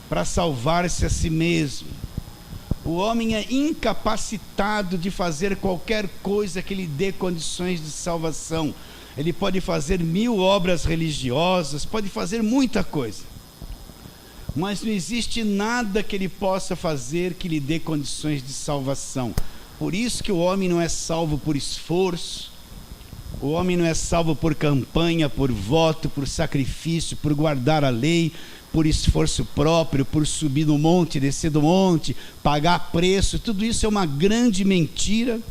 para salvar-se a si mesmo. O homem é incapacitado de fazer qualquer coisa que lhe dê condições de salvação. Ele pode fazer 1000 obras religiosas, pode fazer muita coisa, mas não existe nada que ele possa fazer que lhe dê condições de salvação. Por isso que o homem não é salvo por esforço, o homem não é salvo por campanha, por voto, por sacrifício, por guardar a lei, por esforço próprio, por subir no monte, descer do monte, pagar preço. Tudo isso é uma grande mentira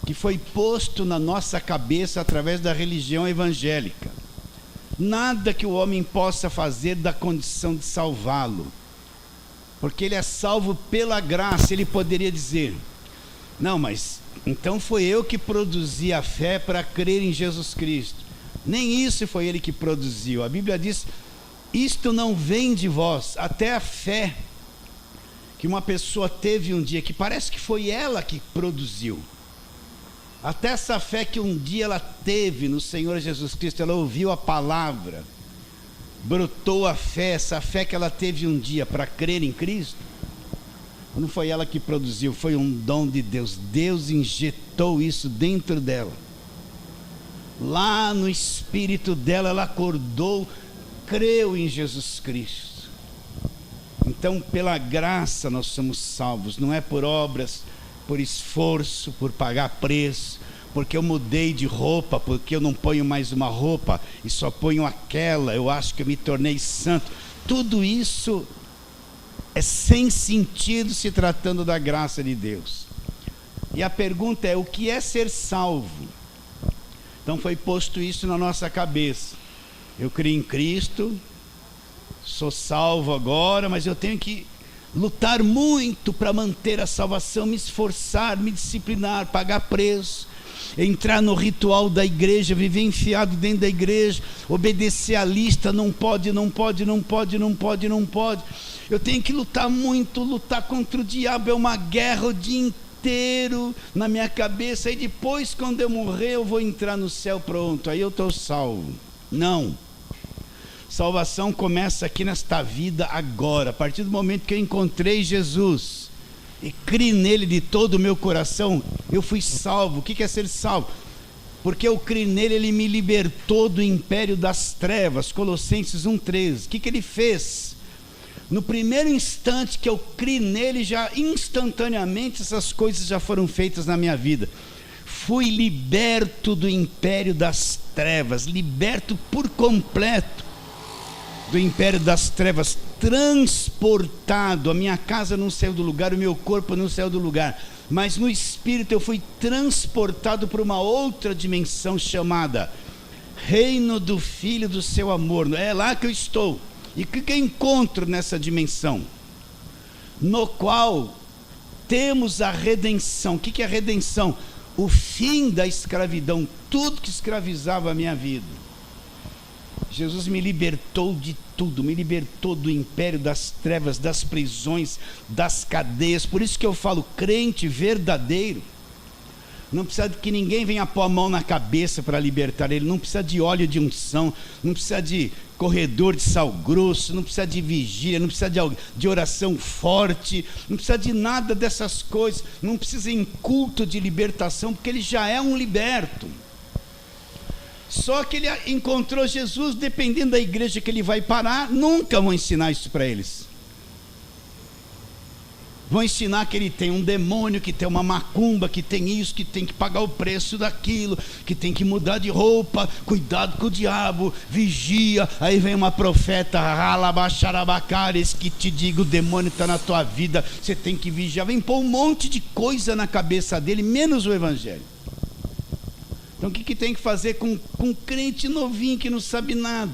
que foi posto na nossa cabeça através da religião evangélica. Nada que o homem possa fazer dá condição de salvá-lo, porque ele é salvo pela graça. Ele poderia dizer: não, mas então foi eu que produzi a fé para crer em Jesus Cristo. Nem isso foi ele que produziu. A Bíblia diz: isto não vem de vós. Até a fé que uma pessoa teve um dia, que parece que foi ela que produziu, até essa fé que um dia ela teve no Senhor Jesus Cristo, ela ouviu a palavra, brotou a fé, essa fé que ela teve um dia para crer em Cristo, não foi ela que produziu, foi um dom de Deus. Deus injetou isso dentro dela, lá no espírito dela, ela acordou, creu em Jesus Cristo. Então, pela graça nós somos salvos, não é por obras, por esforço, por pagar preço, porque eu mudei de roupa, porque eu não ponho mais uma roupa e só ponho aquela, eu acho que eu me tornei santo. Tudo isso é sem sentido se tratando da graça de Deus. E a pergunta é: o que é ser salvo? Então foi posto isso na nossa cabeça. Eu creio em Cristo, sou salvo agora, mas eu tenho que lutar muito para manter a salvação, me esforçar, me disciplinar, pagar preço, entrar no ritual da igreja, viver enfiado dentro da igreja, obedecer a lista, não pode, não pode, não pode, não pode, não pode. Eu tenho que lutar muito, lutar contra o diabo, é uma guerra o dia inteiro na minha cabeça, e depois quando eu morrer eu vou entrar no céu, pronto, aí eu estou salvo. Não. Salvação começa aqui nesta vida agora. A partir do momento que eu encontrei Jesus e criei nele de todo o meu coração, eu fui salvo. O que é ser salvo? Porque eu criei nele, ele me libertou do império das trevas. Colossenses 1,13. O que ele fez? No primeiro instante que eu criei nele, já instantaneamente essas coisas já foram feitas na minha vida. Fui liberto do império das trevas, liberto por completo do império das trevas, transportado. A minha casa não saiu do lugar, o meu corpo não saiu do lugar, mas no espírito eu fui transportado para uma outra dimensão chamada reino do Filho do seu amor. É lá que eu estou. E o que eu encontro nessa dimensão? No qual temos a redenção. O que é a redenção? O fim da escravidão, tudo que escravizava a minha vida. Jesus me libertou de tudo, me libertou do império das trevas, das prisões, das cadeias. Por isso que eu falo, crente verdadeiro não precisa de que ninguém venha pôr a mão na cabeça para libertar ele, não precisa de óleo de unção, não precisa de corredor de sal grosso, não precisa de vigília, não precisa de oração forte, não precisa de nada dessas coisas, não precisa em culto de libertação, porque ele já é um liberto. Só que ele encontrou Jesus, dependendo da igreja que ele vai parar, nunca vão ensinar isso para eles. Vão ensinar que ele tem um demônio, que tem uma macumba, que tem isso, que tem que pagar o preço daquilo, que tem que mudar de roupa, cuidado com o diabo, vigia. Aí vem uma profeta, ralabaxarabacares, que te diga: o demônio está na tua vida, você tem que vigiar. Vem pôr um monte de coisa na cabeça dele, menos o evangelho. Então o que tem que fazer com um crente novinho que não sabe nada?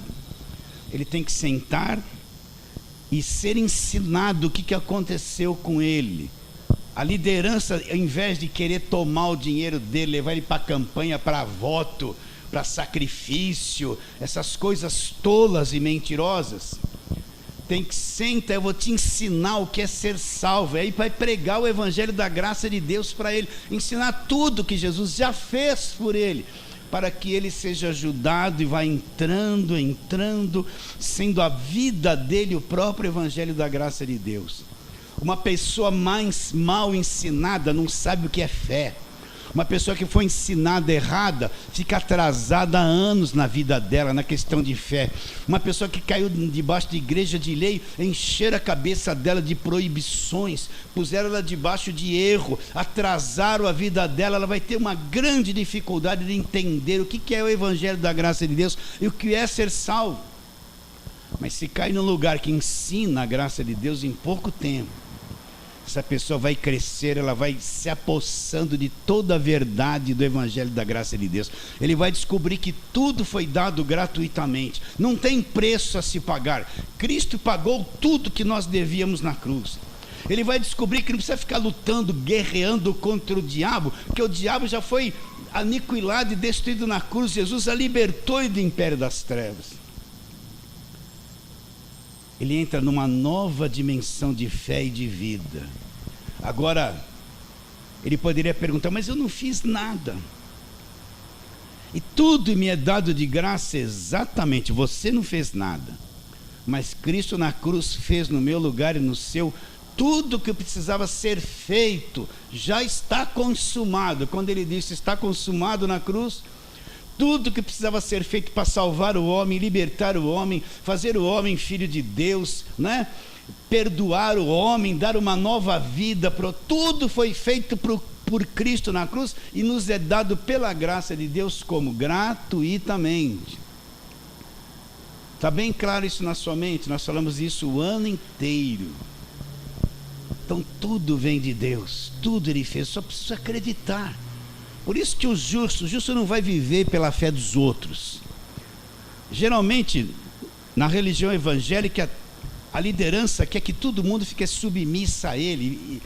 Ele tem que sentar e ser ensinado o que aconteceu com ele. A liderança, ao invés de querer tomar o dinheiro dele, levar ele para campanha, para voto, para sacrifício, essas coisas tolas e mentirosas, tem que sentar, eu vou te ensinar o que é ser salvo. Aí vai pregar o evangelho da graça de Deus para ele, ensinar tudo que Jesus já fez por ele, para que ele seja ajudado e vá entrando, sendo a vida dele o próprio evangelho da graça de Deus. Uma pessoa mais mal ensinada não sabe o que é fé. Uma pessoa que foi ensinada errada fica atrasada há anos na vida dela, na questão de fé. Uma pessoa que caiu debaixo de igreja de lei, encheram a cabeça dela de proibições, puseram ela debaixo de erro, atrasaram a vida dela. Ela vai ter uma grande dificuldade de entender o que é o evangelho da graça de Deus e o que é ser salvo. Mas se cai num lugar que ensina a graça de Deus, em pouco tempo essa pessoa vai crescer, ela vai se apossando de toda a verdade do evangelho da graça de Deus. Ele vai descobrir que tudo foi dado gratuitamente, não tem preço a se pagar. Cristo pagou tudo que nós devíamos na cruz. Ele vai descobrir que não precisa ficar lutando, guerreando contra o diabo, porque o diabo já foi aniquilado e destruído na cruz. Jesus a libertou do império das trevas. Ele entra numa nova dimensão de fé e de vida. Agora, ele poderia perguntar, mas eu não fiz nada. E tudo me é dado de graça. Exatamente, você não fez nada. Mas Cristo na cruz fez no meu lugar e no seu. Tudo que precisava ser feito já está consumado. Quando ele disse está consumado na cruz, tudo que precisava ser feito para salvar o homem, libertar o homem, fazer o homem filho de Deus, né? Perdoar o homem, dar uma nova vida, tudo foi feito por Cristo na cruz e nos é dado pela graça de Deus como gratuitamente. Está bem claro isso na sua mente? Nós falamos isso o ano inteiro. Então tudo vem de Deus, tudo Ele fez, só precisa acreditar. Por isso que o justo não vai viver pela fé dos outros. Geralmente, na religião evangélica, a liderança quer que todo mundo fique submissa a ele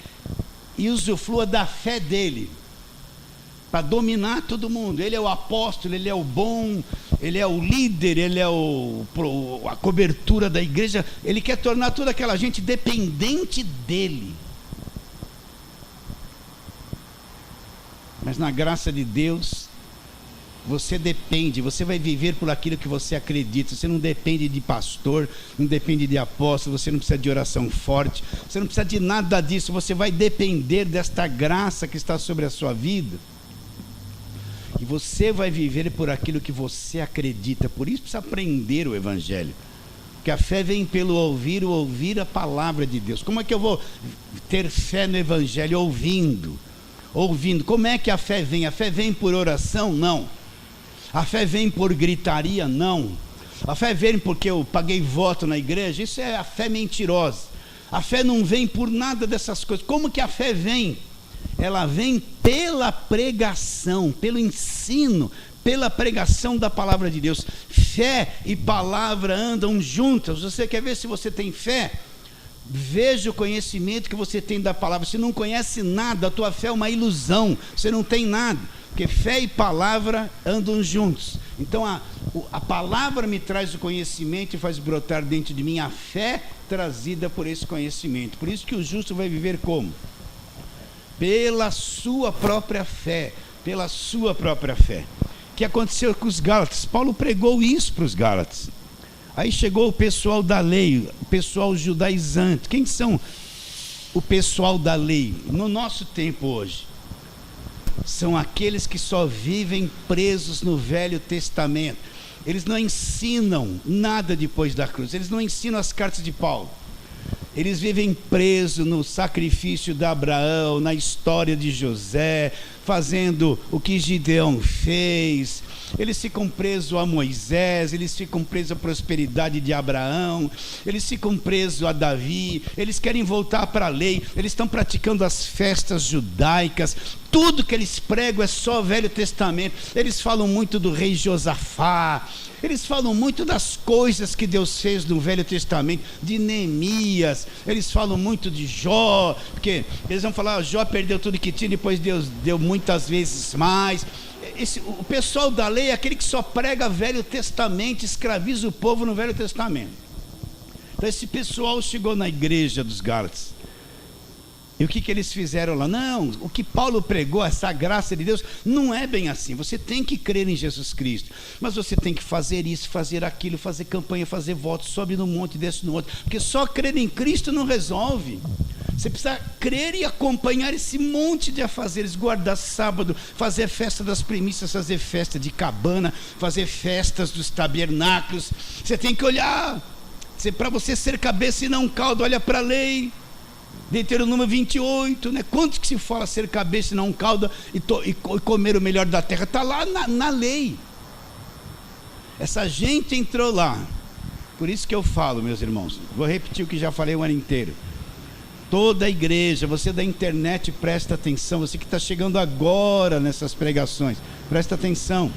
e usufrua da fé dele, para dominar todo mundo. Ele é o apóstolo, ele é o bom, ele é o líder, ele é a cobertura da igreja. Ele quer tornar toda aquela gente dependente dele. Mas na graça de Deus, você depende, você vai viver por aquilo que você acredita. Você não depende de pastor, não depende de apóstolo, você não precisa de oração forte, você não precisa de nada disso. Você vai depender desta graça que está sobre a sua vida. E você vai viver por aquilo que você acredita. Por isso precisa aprender o evangelho. Porque a fé vem pelo ouvir a palavra de Deus. Como é que eu vou ter fé no evangelho? Ouvindo. Como é que a fé vem? A fé vem por oração? Não. A fé vem por gritaria? Não. A fé vem porque eu paguei voto na igreja? Isso é a fé mentirosa. A fé não vem por nada dessas coisas. Como que a fé vem? Ela vem pela pregação, pelo ensino, pela pregação da palavra de Deus. Fé e palavra andam juntas. Você quer ver se você tem fé? Veja o conhecimento que você tem da palavra. Se não conhece nada, a tua fé é uma ilusão. Você não tem nada, porque fé e palavra andam juntos. Então a palavra me traz o conhecimento e faz brotar dentro de mim a fé trazida por esse conhecimento. Por isso que o justo vai viver como? Pela sua própria fé. Pela sua própria fé. O que aconteceu com os Gálatas? Paulo pregou isso para os Gálatas. Aí chegou o pessoal da lei, o pessoal judaizante. Quem são o pessoal da lei? No nosso tempo hoje, são aqueles que só vivem presos no Velho Testamento. Eles não ensinam nada depois da cruz. Eles não ensinam as cartas de Paulo. Eles vivem presos no sacrifício de Abraão, na história de José, fazendo o que Gideão fez. Eles ficam presos a Moisés, eles ficam presos à prosperidade de Abraão, eles ficam presos a Davi, eles querem voltar para a lei, eles estão praticando as festas judaicas. Tudo que eles pregam é só Velho Testamento. Eles falam muito do rei Josafá, eles falam muito das coisas que Deus fez no Velho Testamento, de Neemias. Eles falam muito de Jó, porque eles vão falar, Jó perdeu tudo que tinha, depois Deus deu muitas vezes mais. O pessoal da lei é aquele que só prega Velho Testamento, escraviza o povo no Velho Testamento. Então esse pessoal chegou na igreja dos Gálatas E o que eles fizeram lá? Não, o que Paulo pregou, essa graça de Deus, não é bem assim. Você tem que crer em Jesus Cristo, mas você tem que fazer isso, fazer aquilo, fazer campanha, fazer votos, sobe num monte, desce no outro, porque só crer em Cristo não resolve. Você precisa crer e acompanhar esse monte de afazeres, guardar sábado, fazer festa das primícias, fazer festa de cabana, fazer festas dos tabernáculos. Você tem que olhar, para você ser cabeça e não cauda, olha para a lei. Deuteronômio 28, né? Quantos que se fala ser cabeça e não cauda e comer o melhor da terra? Está lá na lei. Essa gente entrou lá. Por isso que eu falo, meus irmãos, vou repetir o que já falei o ano inteiro. Toda a igreja, você da internet, presta atenção. Você que está chegando agora nessas pregações, presta atenção.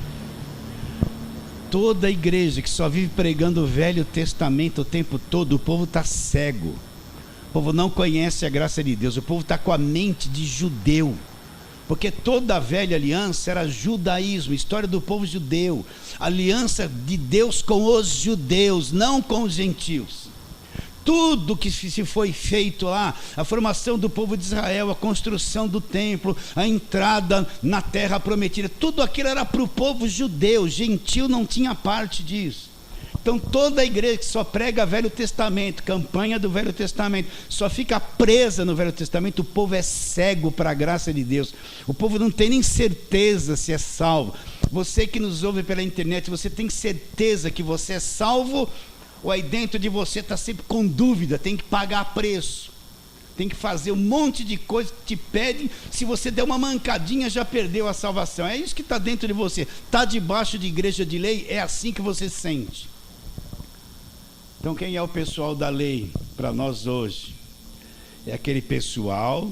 Toda a igreja que só vive pregando o Velho Testamento o tempo todo, o povo está cego. O povo não conhece a graça de Deus. O povo está com a mente de judeu, porque toda a velha aliança era judaísmo, história do povo judeu, aliança de Deus com os judeus, não com os gentios. Tudo que se foi feito lá, a formação do povo de Israel, a construção do templo, a entrada na terra prometida, tudo aquilo era para o povo judeu, gentil não tinha parte disso. Então toda a igreja que só prega Velho Testamento, campanha do Velho Testamento, só fica presa no Velho Testamento, o povo é cego para a graça de Deus. O povo não tem nem certeza se é salvo. Você que nos ouve pela internet, você tem certeza que você é salvo? Ou aí dentro de você está sempre com dúvida, tem que pagar preço, tem que fazer um monte de coisa que te pedem, se você der uma mancadinha já perdeu a salvação. É isso que está dentro de você, está debaixo de igreja de lei, é assim que você sente. Então quem é o pessoal da lei para nós hoje? É aquele pessoal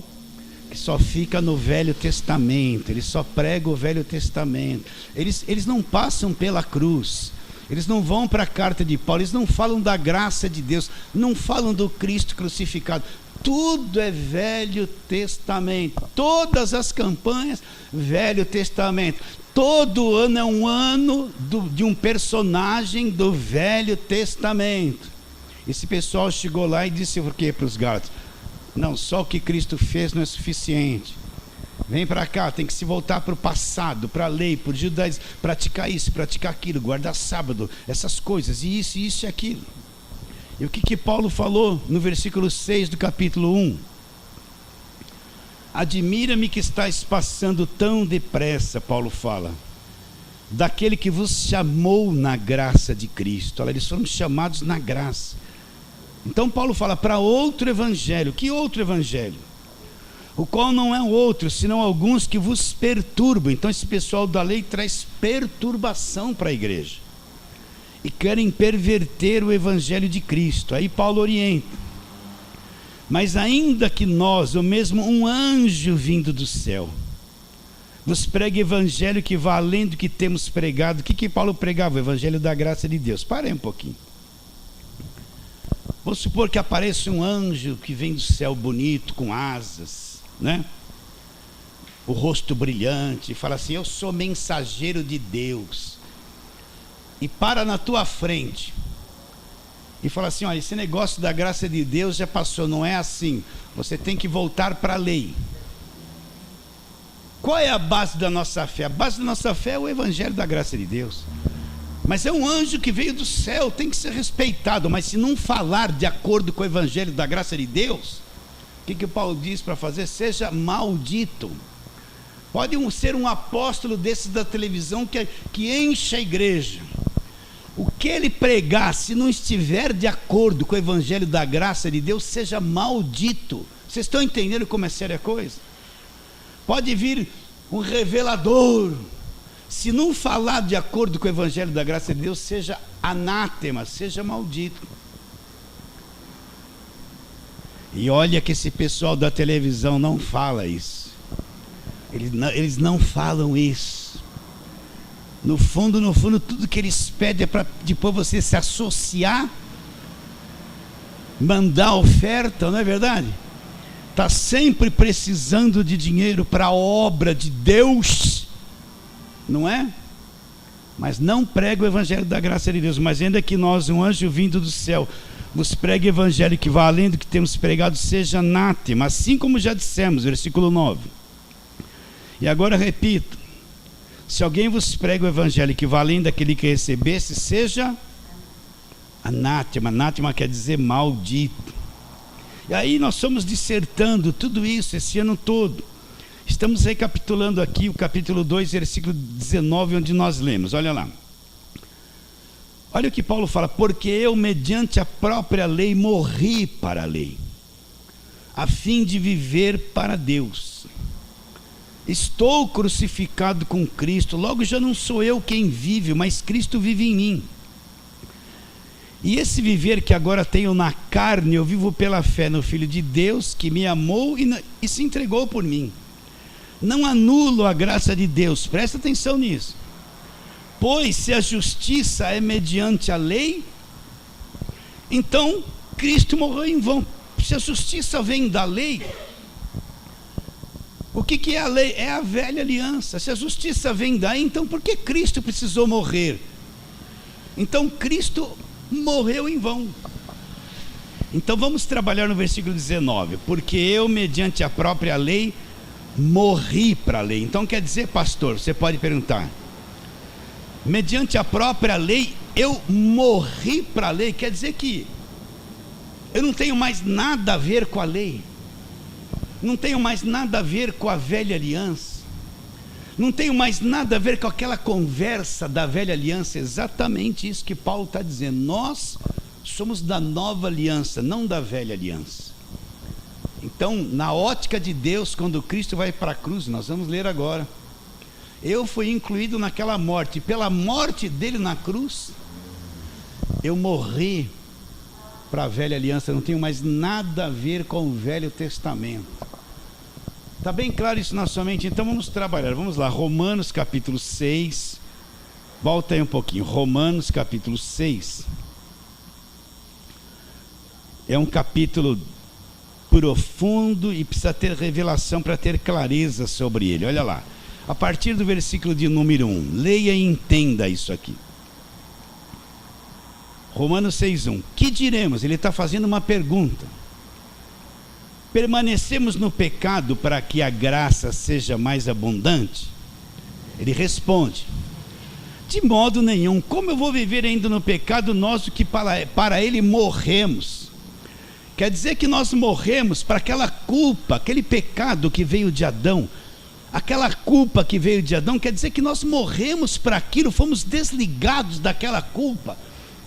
que só fica no Velho Testamento, eles só pregam o Velho Testamento, eles não passam pela cruz, eles não vão para a carta de Paulo, eles não falam da graça de Deus, não falam do Cristo crucificado. Tudo é Velho Testamento, todas as campanhas, Velho Testamento. Todo ano é um ano de um personagem do Velho Testamento. Esse pessoal chegou lá e disse o quê para os Gálatas? Não, só o que Cristo fez não é suficiente. Vem para cá, tem que se voltar para o passado, para a lei, para o judaísmo, praticar isso, praticar aquilo, guardar sábado, essas coisas, e isso e aquilo. E o que Paulo falou no versículo 6 do capítulo 1? Admira-me que estáis passando tão depressa, Paulo fala, daquele que vos chamou na graça de Cristo. Olha, eles foram chamados na graça. Então Paulo fala para outro evangelho. Que outro evangelho? O qual não é outro, senão alguns que vos perturbam. Então esse pessoal da lei traz perturbação para a igreja e querem perverter o evangelho de Cristo. Aí Paulo orienta. Mas ainda que nós, ou mesmo um anjo vindo do céu, vos pregue evangelho que vá além do que temos pregado. O que Paulo pregava? O evangelho da graça de Deus. Parem um pouquinho. Vamos supor que apareça um anjo que vem do céu bonito, com asas, né? O rosto brilhante, e fala assim: eu sou mensageiro de Deus, e para na tua frente e fala assim: olha, esse negócio da graça de Deus já passou, não é assim, você tem que voltar para a lei. Qual é a base da nossa fé? A base da nossa fé é o evangelho da graça de Deus. Mas é um anjo que veio do céu, tem que ser respeitado. Mas se não falar de acordo com o evangelho da graça de Deus, o que Paulo diz para fazer? Seja maldito. Pode ser um apóstolo desses da televisão que enche a igreja. O que ele pregar, se não estiver de acordo com o evangelho da graça de Deus, seja maldito. Vocês estão entendendo como é séria a coisa? Pode vir um revelador, se não falar de acordo com o evangelho da graça de Deus, seja anátema, seja maldito. E olha que esse pessoal da televisão não fala isso. Eles não falam isso. No fundo, tudo que eles pedem é para depois você se associar, mandar oferta, não é verdade? Está sempre precisando de dinheiro para a obra de Deus, não é? Mas não prega o evangelho da graça de Deus. Mas ainda que nós, um anjo vindo do céu, vos pregue o evangelho que vá além do que temos pregado, seja anátema, assim como já dissemos, versículo 9. E agora repito: se alguém vos prega o evangelho que vá além daquele que recebesse, seja anátema. Anátema quer dizer maldito. E aí nós estamos dissertando tudo isso esse ano todo. Estamos recapitulando aqui o capítulo 2, versículo 19, onde nós lemos, olha lá. Olha o que Paulo fala: porque eu, mediante a própria lei, morri para a lei, a fim de viver para Deus. Estou crucificado com Cristo, logo já não sou eu quem vive, mas Cristo vive em mim. E esse viver que agora tenho na carne, eu vivo pela fé no Filho de Deus, que me amou e se entregou por mim. Não anulo a graça de Deus, presta atenção nisso. Pois se a justiça é mediante a lei, então Cristo morreu em vão. Se a justiça vem da lei, o que é a lei? É a velha aliança. Se a justiça vem daí, então por que Cristo precisou morrer? Então Cristo morreu em vão. Então vamos trabalhar no versículo 19: porque eu, mediante a própria lei, morri para a lei. Então quer dizer, pastor, você pode perguntar, mediante a própria lei eu morri para a lei, quer dizer que eu não tenho mais nada a ver com a lei, não tenho mais nada a ver com a velha aliança, não tenho mais nada a ver com aquela conversa da velha aliança. Exatamente isso que Paulo está dizendo. Nós somos da nova aliança, não da velha aliança. Então, na ótica de Deus, quando Cristo vai para a cruz, nós vamos ler agora, eu fui incluído naquela morte, pela morte dele na cruz, eu morri para a velha aliança, não tenho mais nada a ver com o Velho Testamento. Está bem claro isso na sua mente? Então vamos trabalhar, vamos lá, Romanos capítulo 6, volta aí um pouquinho, Romanos capítulo 6, é um capítulo profundo e precisa ter revelação para ter clareza sobre ele. Olha lá, a partir do versículo de número 1, leia e entenda isso aqui. Romanos 6:1, que diremos? Ele está fazendo uma pergunta: permanecemos no pecado para que a graça seja mais abundante? Ele responde: de modo nenhum. Como eu vou viver ainda no pecado, nós que para ele morremos? Quer dizer que nós morremos para aquela culpa, aquele pecado que veio de Adão. Aquela culpa que veio de Adão, quer dizer que nós morremos para aquilo, fomos desligados daquela culpa.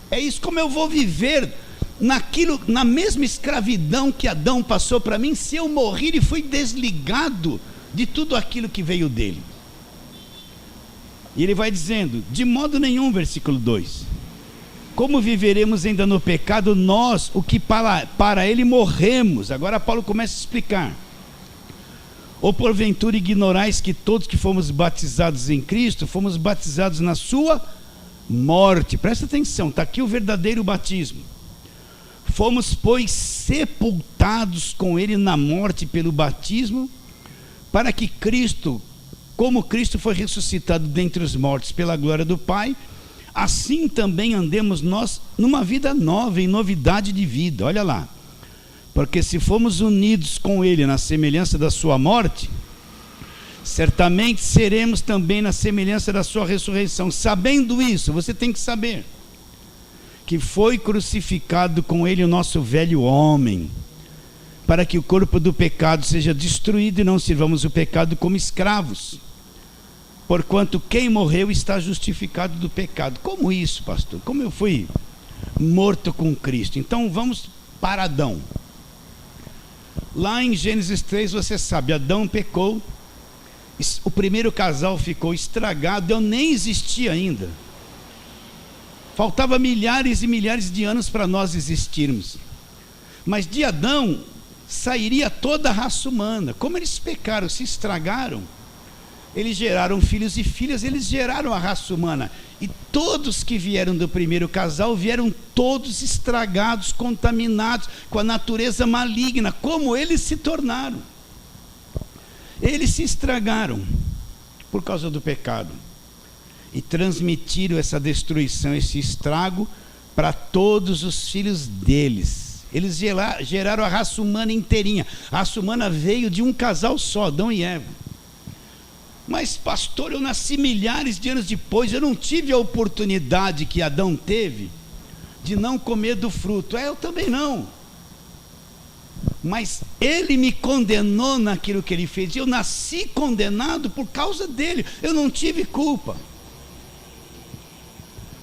É isso. Como eu vou viver naquilo, na mesma escravidão que Adão passou para mim, se eu morrer e fui desligado de tudo aquilo que veio dele? E ele vai dizendo: de modo nenhum, versículo 2. Como viveremos ainda no pecado, nós, o que para ele morremos? Agora Paulo começa a explicar. Ou porventura ignorais que todos que fomos batizados em Cristo, fomos batizados na sua morte? Presta atenção, está aqui o verdadeiro batismo. Fomos, pois, sepultados com ele na morte pelo batismo, para que Cristo, como Cristo foi ressuscitado dentre os mortos pela glória do Pai, assim também andemos nós numa vida nova, em novidade de vida. Olha lá, porque se fomos unidos com ele na semelhança da sua morte, certamente seremos também na semelhança da sua ressurreição. Sabendo isso, você tem que saber que foi crucificado com ele o nosso velho homem, para que o corpo do pecado seja destruído e não sirvamos o pecado como escravos. Porquanto quem morreu está justificado do pecado. Como isso, pastor? Como eu fui morto com Cristo? Então vamos para Adão. Lá em Gênesis 3 você sabe, Adão pecou, o primeiro casal ficou estragado, eu nem existia ainda. Faltava milhares e milhares de anos para nós existirmos. Mas de Adão sairia toda a raça humana. Como eles pecaram, se estragaram, eles geraram filhos e filhas, eles geraram a raça humana. E todos que vieram do primeiro casal vieram todos estragados, contaminados com a natureza maligna. Como eles se tornaram? Eles se estragaram por causa do pecado e transmitiram essa destruição, esse estrago para todos os filhos deles. Eles geraram a raça humana inteirinha. A raça humana veio de um casal só, Adão e Eva. Mas pastor, eu nasci milhares de anos depois, eu não tive a oportunidade que Adão teve de não comer do fruto. Eu também não. Mas ele me condenou naquilo que ele fez. Eu nasci condenado por causa dele. Eu não tive culpa.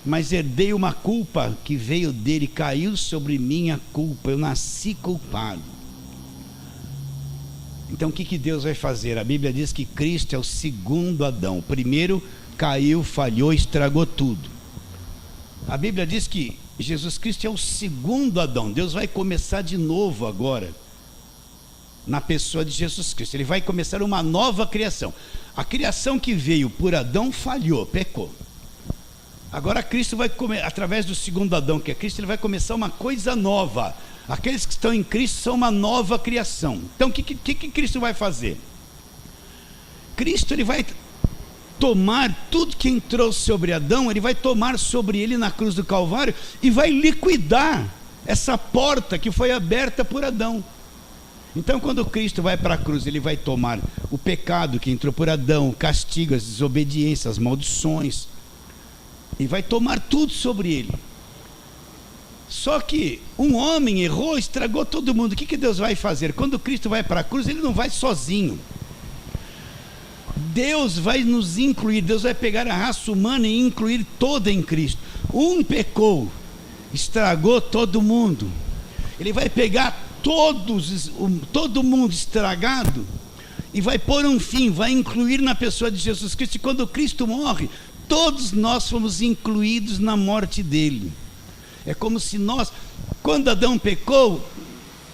Mas herdei uma culpa que veio dele, caiu sobre mim a culpa. Eu nasci culpado. Então o que Deus vai fazer? A Bíblia diz que Cristo é o segundo Adão. O primeiro caiu, falhou, estragou tudo. A Bíblia diz que Jesus Cristo é o segundo Adão. Deus vai começar de novo agora, na pessoa de Jesus Cristo. Ele vai começar uma nova criação. A criação que veio por Adão falhou, pecou. Agora Cristo vai, através do segundo Adão, que é Cristo, ele vai começar uma coisa nova. Aqueles que estão em Cristo são uma nova criação. Então o que Cristo vai fazer? Cristo, ele vai tomar tudo que entrou sobre Adão, ele vai tomar sobre ele na cruz do Calvário e vai liquidar essa porta que foi aberta por Adão. Então quando Cristo vai para a cruz, ele vai tomar o pecado que entrou por Adão, o castigo, as desobediências, as maldições, e vai tomar tudo sobre ele. Só que um homem errou, estragou todo mundo. O que Deus vai fazer? Quando Cristo vai para a cruz, ele não vai sozinho. Deus vai nos incluir. Deus vai pegar a raça humana e incluir toda em Cristo. Um pecou, estragou todo mundo. Ele vai pegar todo mundo estragado e vai pôr um fim, vai incluir na pessoa de Jesus Cristo. E quando Cristo morre, todos nós fomos incluídos na morte dele. É como se nós, quando Adão pecou,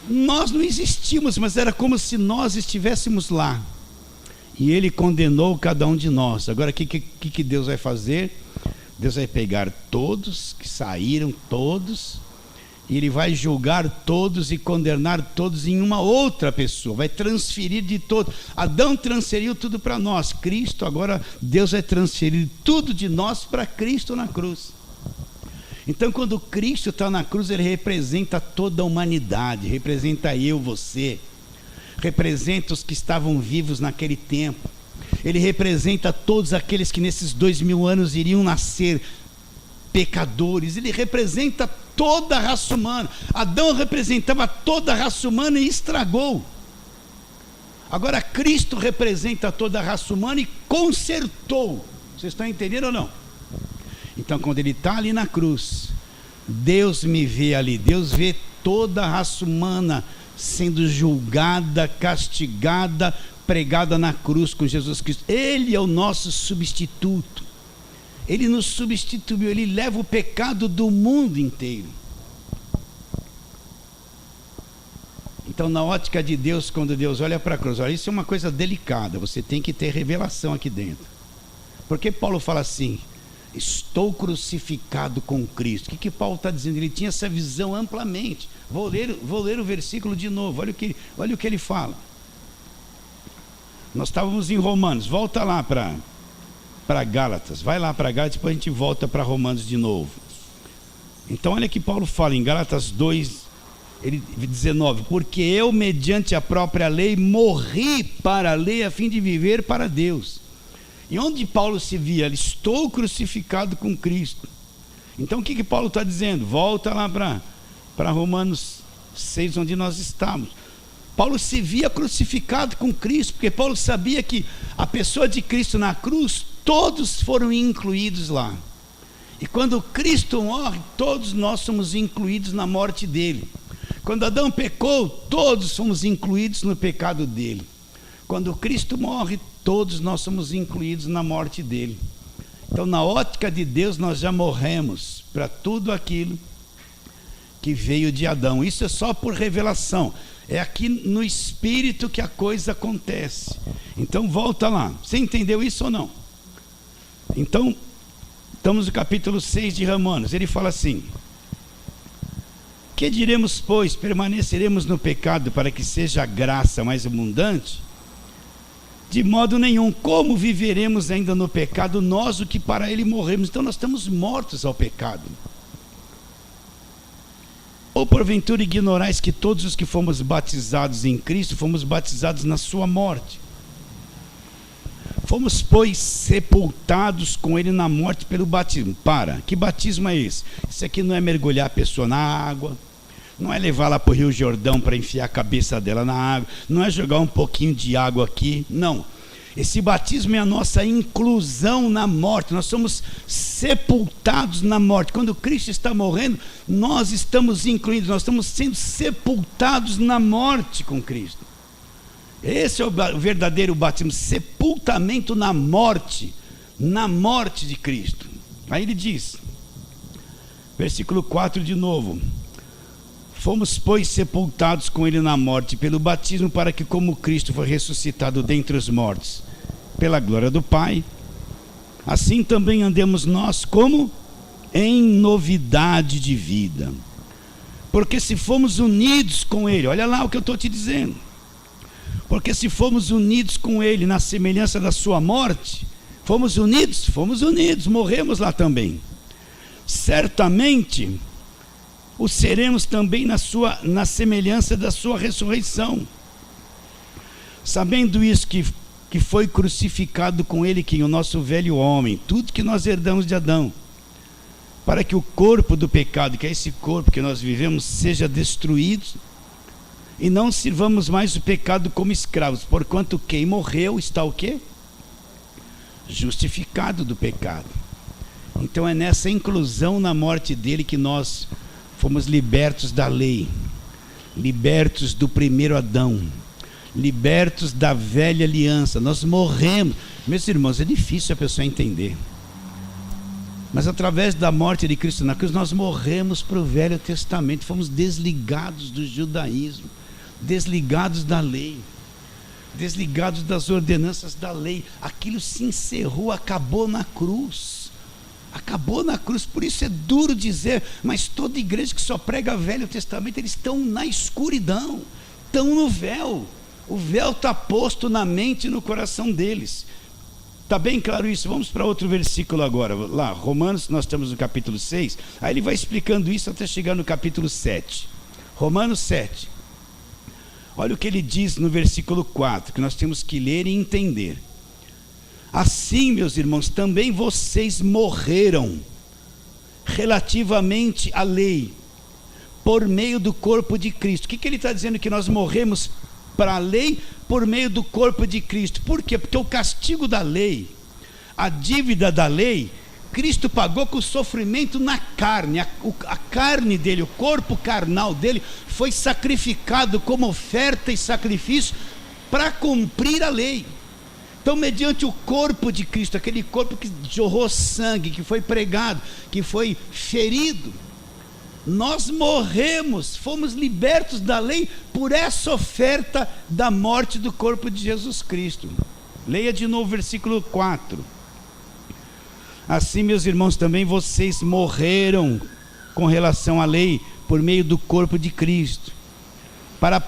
nós não existimos, mas era como se nós estivéssemos lá. E ele condenou cada um de nós. Agora o que Deus vai fazer? Deus vai pegar todos que saíram, todos, e ele vai julgar todos e condenar todos em uma outra pessoa. Vai transferir de todos. Adão transferiu tudo para nós. Cristo, agora Deus vai transferir tudo de nós para Cristo na cruz. Então quando Cristo está na cruz, ele representa toda a humanidade, representa eu, você, representa os que estavam vivos naquele tempo, ele representa todos aqueles que nesses 2000 anos iriam nascer pecadores, ele representa toda a raça humana. Adão representava toda a raça humana e estragou. Agora Cristo representa toda a raça humana e consertou. Vocês estão entendendo ou não? Então quando ele está ali na cruz, Deus me vê ali, Deus vê toda a raça humana sendo julgada, castigada, pregada na cruz com Jesus Cristo. Ele é o nosso substituto, ele nos substituiu, ele leva o pecado do mundo inteiro. Então na ótica de Deus, quando Deus olha para a cruz, olha, isso é uma coisa delicada, você tem que ter revelação aqui dentro. Porque Paulo fala assim: estou crucificado com Cristo. O que Paulo está dizendo? Ele tinha essa visão amplamente. Vou ler o versículo de novo. Olha o que ele fala. Nós estávamos em Romanos. Volta lá para Gálatas. Vai lá para Gálatas, depois a gente volta para Romanos de novo. Então olha que Paulo fala em Gálatas 2, 19. Porque eu, mediante a própria lei, morri para a lei a fim de viver para Deus. E onde Paulo se via? Estou crucificado com Cristo. Então o que Paulo está dizendo? Volta lá para Romanos 6, onde nós estamos. Paulo se via crucificado com Cristo, porque Paulo sabia que a pessoa de Cristo na cruz, todos foram incluídos lá. E quando Cristo morre, todos nós somos incluídos na morte dele. Quando Adão pecou, todos fomos incluídos no pecado dele. Quando Cristo morre, todos nós somos incluídos na morte dele. Então na ótica de Deus, nós já morremos para tudo aquilo que veio de Adão. Isso é só por revelação, é aqui no Espírito que a coisa acontece. Então volta lá, você entendeu isso ou não? Então estamos no capítulo 6 de Romanos. Ele fala assim: que diremos, pois? Permaneceremos no pecado para que seja a graça mais abundante? De modo nenhum. Como viveremos ainda no pecado, nós o que para ele morremos? Então nós estamos mortos ao pecado. Ou porventura ignorais que todos os que fomos batizados em Cristo, fomos batizados na sua morte? Fomos, pois, sepultados com ele na morte pelo batismo. Que batismo é esse? Isso aqui não é mergulhar a pessoa na água, não é levar lá para o Rio Jordão para enfiar a cabeça dela na água, não é jogar um pouquinho de água aqui, não. Esse batismo é a nossa inclusão na morte. Nós somos sepultados na morte. Quando Cristo está morrendo, nós estamos incluídos, nós estamos sendo sepultados na morte com Cristo. Esse é o verdadeiro batismo, sepultamento na morte de Cristo. Aí ele diz, versículo 4 de novo: fomos, pois, sepultados com ele na morte pelo batismo, para que, como Cristo foi ressuscitado dentre os mortos pela glória do Pai, assim também andemos nós como em novidade de vida. Porque se fomos unidos com ele, olha lá o que eu estou te dizendo, porque se fomos unidos com ele na semelhança da sua morte, fomos unidos, morremos lá também, certamente o seremos também na semelhança da sua ressurreição, sabendo isso, que foi crucificado com ele, que o nosso velho homem, tudo que nós herdamos de Adão, para que o corpo do pecado, que é esse corpo que nós vivemos, seja destruído, e não sirvamos mais o pecado como escravos, porquanto quem morreu está o quê? Justificado do pecado. Então é nessa inclusão na morte dele que nós fomos libertos da lei, libertos do primeiro Adão, libertos da velha aliança. Nós morremos. Meus irmãos, é difícil a pessoa entender, mas através da morte de Cristo na cruz, nós morremos para o Velho Testamento, fomos desligados do judaísmo, desligados da lei, desligados das ordenanças da lei. Aquilo se encerrou, acabou na cruz. Por isso é duro dizer, mas toda igreja que só prega Velho Testamento, eles estão na escuridão, estão no véu. O véu está posto na mente e no coração deles. Está bem claro isso? Vamos para outro versículo agora. Lá, Romanos, nós estamos no capítulo 6. Aí ele vai explicando isso até chegar no capítulo 7. Romanos 7. Olha o que ele diz no versículo 4, que nós temos que ler e entender. Assim, meus irmãos, também vocês morreram relativamente à lei, por meio do corpo de Cristo. O que ele está dizendo? Que nós morremos para a lei por meio do corpo de Cristo. Por quê? Porque o castigo da lei, a dívida da lei, Cristo pagou com o sofrimento na carne. A carne dele, o corpo carnal dele, foi sacrificado como oferta e sacrifício para cumprir a lei. Então, mediante o corpo de Cristo, aquele corpo que jorrou sangue, que foi pregado, que foi ferido, nós morremos, fomos libertos da lei por essa oferta da morte do corpo de Jesus Cristo. Leia de novo o versículo 4. Assim, meus irmãos, também vocês morreram com relação à lei por meio do corpo de Cristo. Para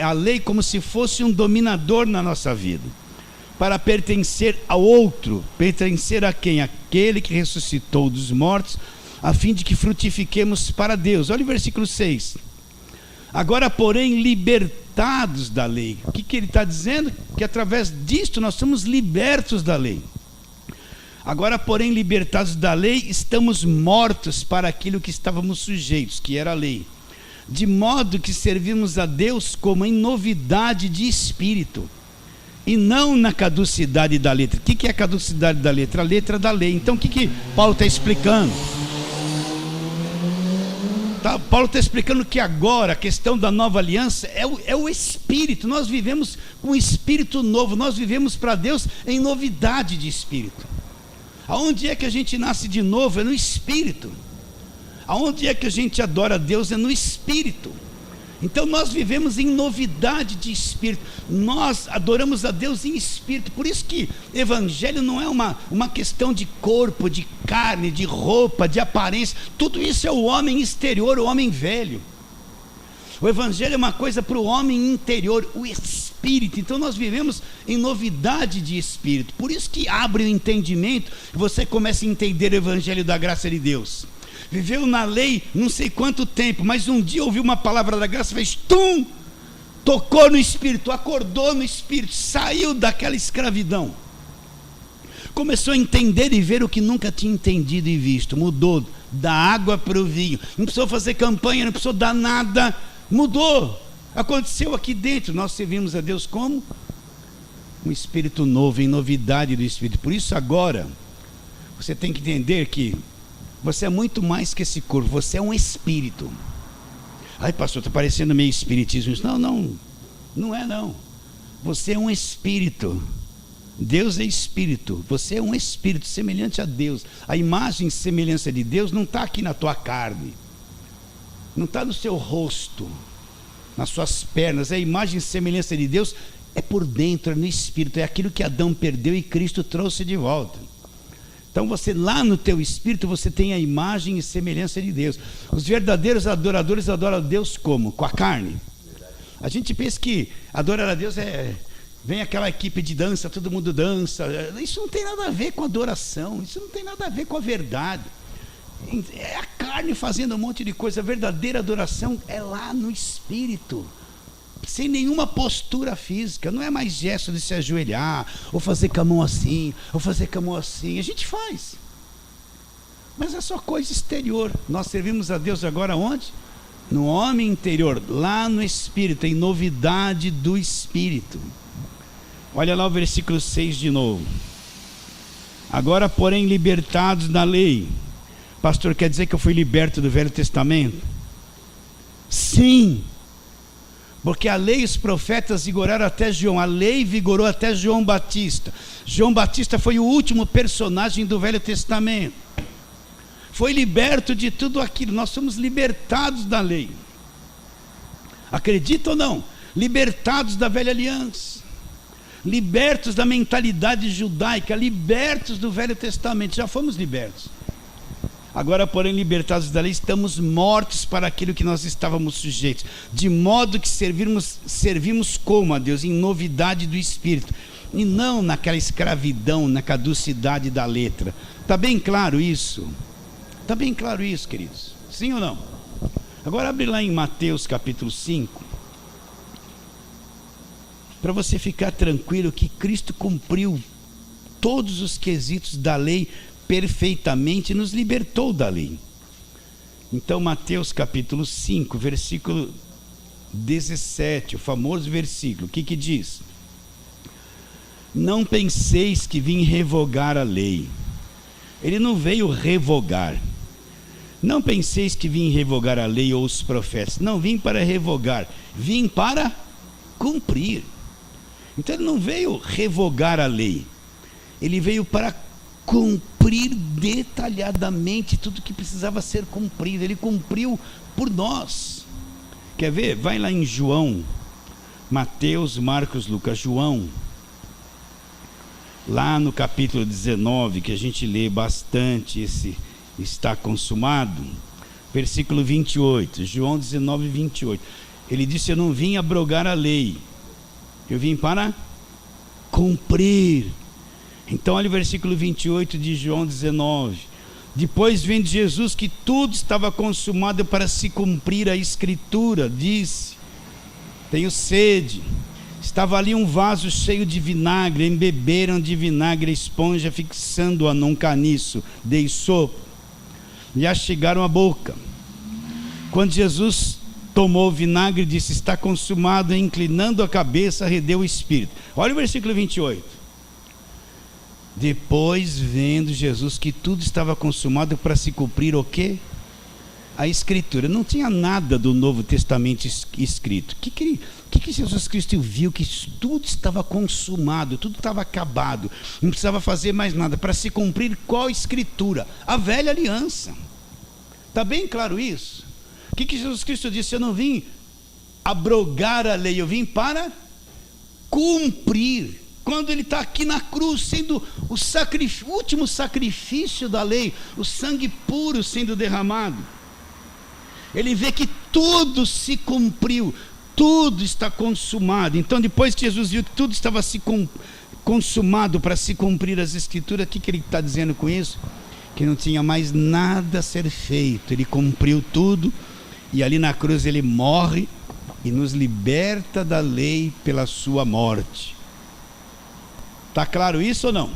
a lei como se fosse um dominador na nossa vida, para pertencer ao outro. Pertencer a quem? Aquele que ressuscitou dos mortos, a fim de que frutifiquemos para Deus. Olha o versículo 6. Agora, porém, libertados da lei. O que ele está dizendo? Que através disto nós somos libertos da lei. Agora, porém, libertados da lei, estamos mortos para aquilo que estávamos sujeitos, que era a lei, de modo que servimos a Deus como em novidade de espírito, e não na caducidade da letra. O que é a caducidade da letra? A letra da lei. Então o que Paulo está explicando? Paulo está explicando que agora a questão da nova aliança é o Espírito. Nós vivemos um Espírito novo, nós vivemos para Deus em novidade de Espírito. Aonde é que a gente nasce de novo? É no Espírito. Aonde é que a gente adora a Deus? É no Espírito. Então nós vivemos em novidade de Espírito, nós adoramos a Deus em Espírito. Por isso que Evangelho não é uma questão de corpo, de carne, de roupa, de aparência. Tudo isso é o homem exterior, o homem velho. O Evangelho é uma coisa para o homem interior, o Espírito. Então nós vivemos em novidade de Espírito. Por isso que abre o entendimento e você começa a entender o Evangelho da graça de Deus. viveu na lei não sei quanto tempo, mas um dia ouviu uma palavra da graça, fez tum, tocou no Espírito, acordou no Espírito, saiu daquela escravidão, começou a entender e ver o que nunca tinha entendido e visto, mudou da água para o vinho, não precisou fazer campanha, não precisou dar nada, mudou, aconteceu aqui dentro. Nós servimos a Deus como? Um espírito novo, em novidade do Espírito. Por isso agora, você tem que entender que você é muito mais que esse corpo, você é um espírito. Ai pastor, está parecendo meio espiritismo isso. Não é não. Você é um espírito. Deus é espírito, você é um espírito semelhante a Deus. A imagem e semelhança de Deus não está aqui na tua carne, não está no seu rosto, nas suas pernas. A imagem e semelhança de Deus é por dentro, é no espírito, é aquilo que Adão perdeu e Cristo trouxe de volta. Então você lá no teu espírito, você tem a imagem e semelhança de Deus. Os verdadeiros adoradores adoram a Deus como? Com a carne. A gente pensa que adorar a Deus vem aquela equipe de dança, todo mundo dança. Isso não tem nada a ver com adoração, isso não tem nada a ver com a verdade. É a carne fazendo um monte de coisa. A verdadeira adoração é lá no espírito, sem nenhuma postura física. Não é mais gesto de se ajoelhar, ou fazer com a mão assim, ou fazer com a mão assim. A gente faz, mas é só coisa exterior. Nós servimos a Deus agora onde? No homem interior, lá no espírito, em novidade do espírito. Olha lá o versículo 6 de novo. Agora, porém, libertados da lei. Pastor, quer dizer que eu fui liberto do Velho Testamento? Sim, porque a lei e os profetas vigoraram até João. A lei vigorou até João Batista. João Batista foi o último personagem do Velho Testamento. Foi liberto de tudo aquilo. Nós somos libertados da lei. Acredita ou não? Libertados da velha aliança, libertos da mentalidade judaica, libertos do Velho Testamento. Já fomos libertos. Agora, porém, libertados da lei, estamos mortos para aquilo que nós estávamos sujeitos, de modo que servimos como a Deus? Em novidade do Espírito, e não naquela escravidão, na caducidade da letra. Está bem claro isso? Está bem claro isso, queridos? Sim ou não? Agora abre lá em Mateus capítulo 5, para você ficar tranquilo que Cristo cumpriu todos os quesitos da lei perfeitamente, nos libertou da lei. Então Mateus capítulo 5, versículo 17, o famoso versículo, o que diz? Não penseis que vim revogar a lei. Ele não veio revogar. Não penseis que vim revogar a lei ou os profetas. Não vim para revogar, vim para cumprir. Então ele não veio revogar a lei, ele veio para cumprir detalhadamente tudo que precisava ser cumprido. Ele cumpriu por nós. Quer ver? Vai lá em João, Mateus, Marcos, Lucas. João, lá no capítulo 19, que a gente lê bastante, esse está consumado, versículo 28, João 19, 28, ele disse: eu não vim abrogar a lei, eu vim para cumprir. Então olha o versículo 28 de João 19. Depois, vendo Jesus que tudo estava consumado para se cumprir a escritura, disse: tenho sede. Estava ali um vaso cheio de vinagre, embeberam de vinagre a esponja, fixando-a num caniço, dei sopro, lhe achegaram a boca. Quando Jesus tomou o vinagre, disse: está consumado, e inclinando a cabeça, redeu o espírito. Olha o versículo 28. Depois, vendo Jesus que tudo estava consumado para se cumprir o quê? A escritura. Não tinha nada do Novo Testamento escrito. O que Jesus Cristo viu? Que tudo estava consumado, tudo estava acabado, não precisava fazer mais nada para se cumprir qual escritura? A velha aliança. Está bem claro isso? O que Jesus Cristo disse? Eu não vim abrogar a lei, eu vim para cumprir. Quando ele está aqui na cruz, sendo o último sacrifício da lei, o sangue puro sendo derramado, ele vê que tudo se cumpriu, tudo está consumado. Então, depois que Jesus viu que tudo estava consumado para se cumprir as escrituras, o que ele está dizendo com isso? que não tinha mais nada a ser feito. Ele cumpriu tudo e ali na cruz ele morre e nos liberta da lei pela sua morte. Está claro isso ou não?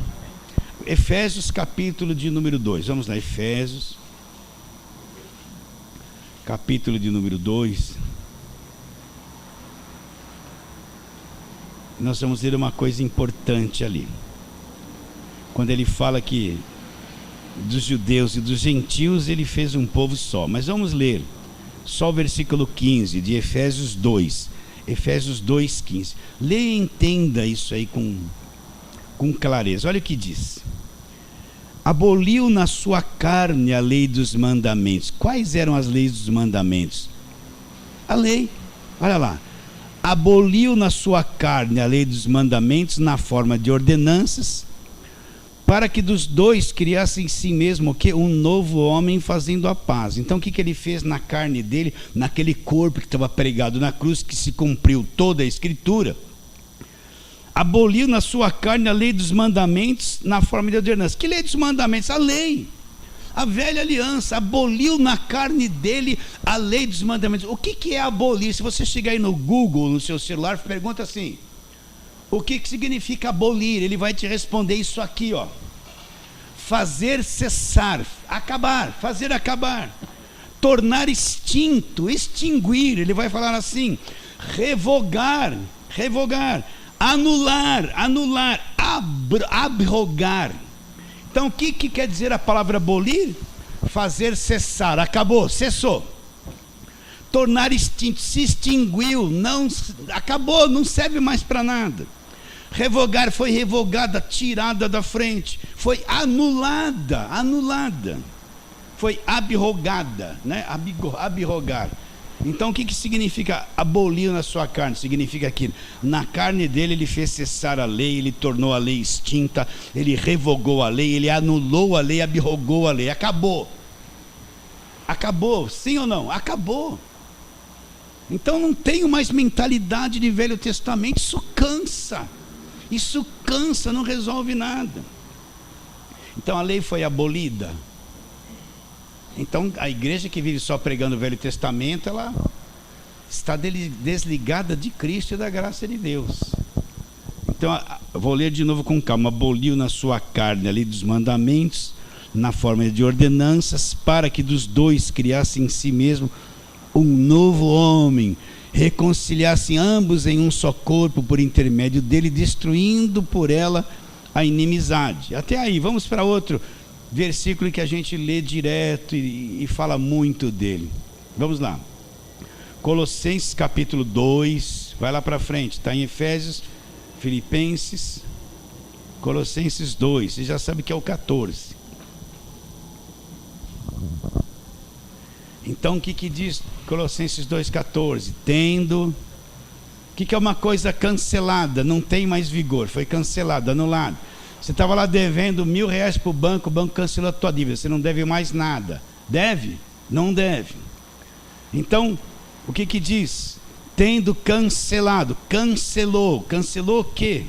Efésios capítulo de número 2. Vamos lá, Efésios capítulo de número 2. Nós vamos ver uma coisa importante ali. Quando ele fala que dos judeus e dos gentios ele fez um povo só. Mas vamos ler só o versículo 15 de Efésios 2. Efésios 2:15. Leia e entenda isso aí com clareza. Olha o que diz: aboliu na sua carne a lei dos mandamentos. Quais eram as leis dos mandamentos? A lei, olha lá. Aboliu na sua carne a lei dos mandamentos na forma de ordenanças, para que dos dois criasse em si mesmo o quê? Um novo homem, fazendo a paz. Então o que ele fez na carne dele, naquele corpo que estava pregado na cruz, que se cumpriu toda a escritura? Aboliu na sua carne a lei dos mandamentos na forma de ordenança. Que lei dos mandamentos? A lei, a velha aliança. Aboliu na carne dele a lei dos mandamentos. O que é abolir? Se você chegar aí no Google, no seu celular, pergunta assim: o que significa abolir? Ele vai te responder isso aqui, ó: fazer cessar, acabar, fazer acabar, tornar extinto, extinguir. Ele vai falar assim: revogar, revogar, anular, anular, abrogar. Então o que quer dizer a palavra abolir? Fazer cessar, acabou, cessou. Tornar extinto, se extinguiu, não, acabou, não serve mais para nada. Revogar, foi revogada, tirada da frente, foi anulada, anulada, foi abrogada, né? Abrogar. Então o que significa abolir na sua carne? Significa que na carne dele ele fez cessar a lei, ele tornou a lei extinta, ele revogou a lei, ele anulou a lei, abrogou a lei, acabou. Acabou, sim ou não? Acabou. Então não tenho mais mentalidade de Velho Testamento. Isso cansa, não resolve nada. Então a lei foi abolida. Então a igreja que vive só pregando o Velho Testamento, ela está desligada de Cristo e da graça de Deus. Então eu vou ler de novo com calma: aboliu na sua carne a lei dos mandamentos na forma de ordenanças, para que dos dois criasse em si mesmo um novo homem, reconciliassem ambos em um só corpo por intermédio dele, destruindo por ela a inimizade. Até aí, vamos para outro versículo que a gente lê direto e fala muito dele. Vamos lá, Colossenses capítulo 2, vai lá para frente, está em Efésios, Filipenses, Colossenses 2, você já sabe que é o 14. Então o que diz Colossenses 2,14? Tendo, o que é uma coisa cancelada? Não tem mais vigor, foi cancelado, anulado. Você estava lá devendo R$1.000 para o banco cancelou a tua dívida, você não deve mais nada. Deve? Não deve. Então o que diz? Tendo cancelado, cancelou o quê?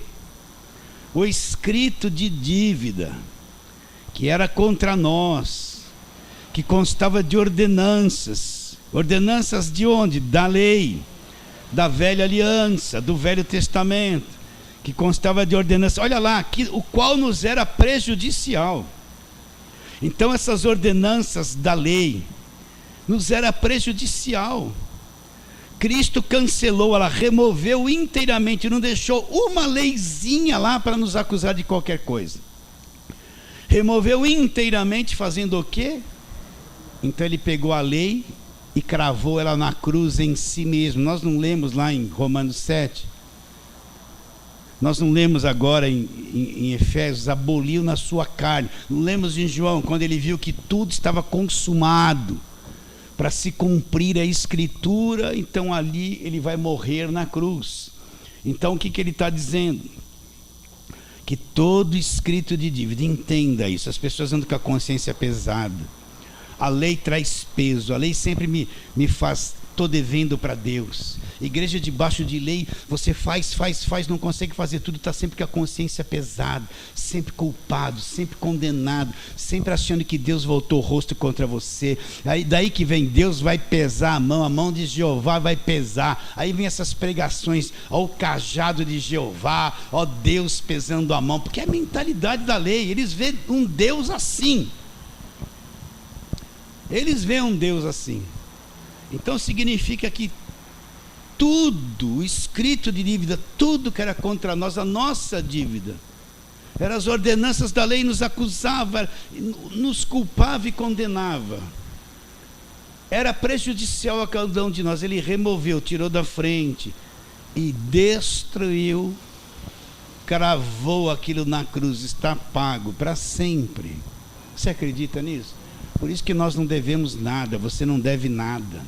O escrito de dívida que era contra nós, que constava de ordenanças. Ordenanças de onde? Da lei, da velha aliança, do Velho Testamento, que constava de ordenanças, olha lá, o qual nos era prejudicial. Então essas ordenanças da lei nos era prejudicial. Cristo cancelou, ela removeu inteiramente, não deixou uma leizinha lá para nos acusar de qualquer coisa. Removeu inteiramente, fazendo o quê? Então ele pegou a lei e cravou ela na cruz em si mesmo. Nós não lemos lá em Romanos 7, nós não lemos agora em Efésios, aboliu na sua carne. Não lemos em João, quando ele viu que tudo estava consumado, para se cumprir a escritura, então ali ele vai morrer na cruz. Então o que ele está dizendo? Que todo escrito de dívida, entenda isso, as pessoas andam com a consciência pesada. A lei traz peso, a lei sempre me faz, estou devendo para Deus, Igreja debaixo de lei, você faz, não consegue fazer tudo, está sempre com a consciência pesada, sempre culpado, sempre condenado, sempre achando que Deus voltou o rosto contra você. Aí daí que vem, Deus vai pesar a mão de Jeová vai pesar. Aí vem essas pregações, ó o cajado de Jeová, ó Deus pesando a mão, porque é a mentalidade da lei. Eles veem um Deus assim. Eles veem um Deus assim. Então significa que tudo, o escrito de dívida, tudo que era contra nós, a nossa dívida, eram as ordenanças da lei, nos acusava, nos culpava e condenava. Era prejudicial a cada um de nós. Ele removeu, tirou da frente e destruiu, cravou aquilo na cruz. Está pago para sempre. Você acredita nisso? Por isso que nós não devemos nada. Você não deve nada.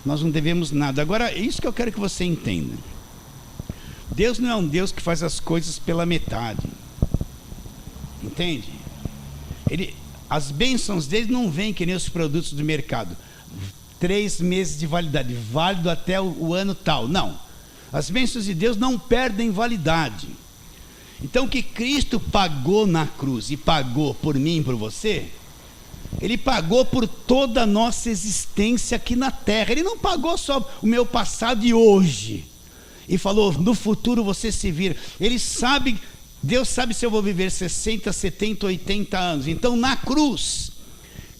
Nós não devemos nada. Agora, é isso que eu quero que você entenda. Deus não é um Deus que faz as coisas pela metade. Entende? As bênçãos dele não vêm que nem os produtos do mercado. 3 meses de validade, válido até o ano tal. Não. As bênçãos de Deus não perdem validade. Então, o que Cristo pagou na cruz e pagou por mim e por você, Ele pagou por toda a nossa existência aqui na terra. Ele não pagou só o meu passado e hoje. E falou, no futuro você se vira. Ele sabe, Deus sabe se eu vou viver 60, 70, 80 anos. Então, na cruz,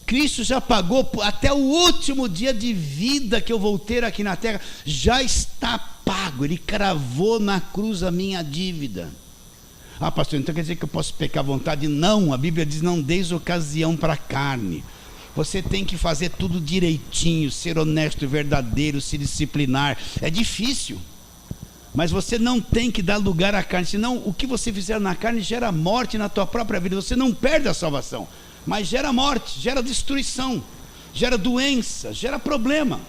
Cristo já pagou até o último dia de vida que eu vou ter aqui na terra. Já está pago. Ele cravou na cruz a minha dívida. Ah, pastor, então quer dizer que eu posso pecar à vontade? Não, a Bíblia diz, não deis ocasião para a carne. Você tem que fazer tudo direitinho, ser honesto, verdadeiro, se disciplinar. É difícil, mas você não tem que dar lugar à carne, senão o que você fizer na carne gera morte na tua própria vida. Você não perde a salvação, mas gera morte, gera destruição, gera doença, gera problema.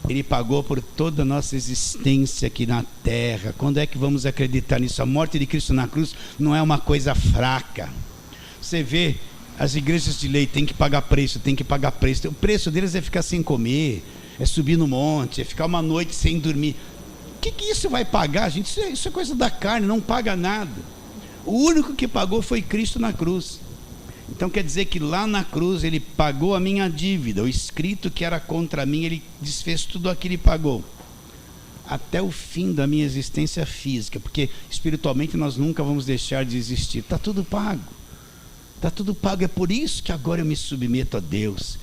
Ele pagou por toda a nossa existência aqui na terra. Quando é que vamos acreditar nisso? A morte de Cristo na cruz não é uma coisa fraca. Você vê, as igrejas de lei têm que pagar preço, O preço deles é ficar sem comer, é subir no monte, é ficar uma noite sem dormir. O que isso vai pagar, gente? Isso é coisa da carne, não paga nada. O único que pagou foi Cristo na cruz. Então quer dizer que lá na cruz Ele pagou a minha dívida. O escrito que era contra mim, Ele desfez tudo aquilo e pagou. Até o fim da minha existência física. Porque espiritualmente nós nunca vamos deixar de existir. Está tudo pago. Está tudo pago. É por isso que agora eu me submeto a Deus.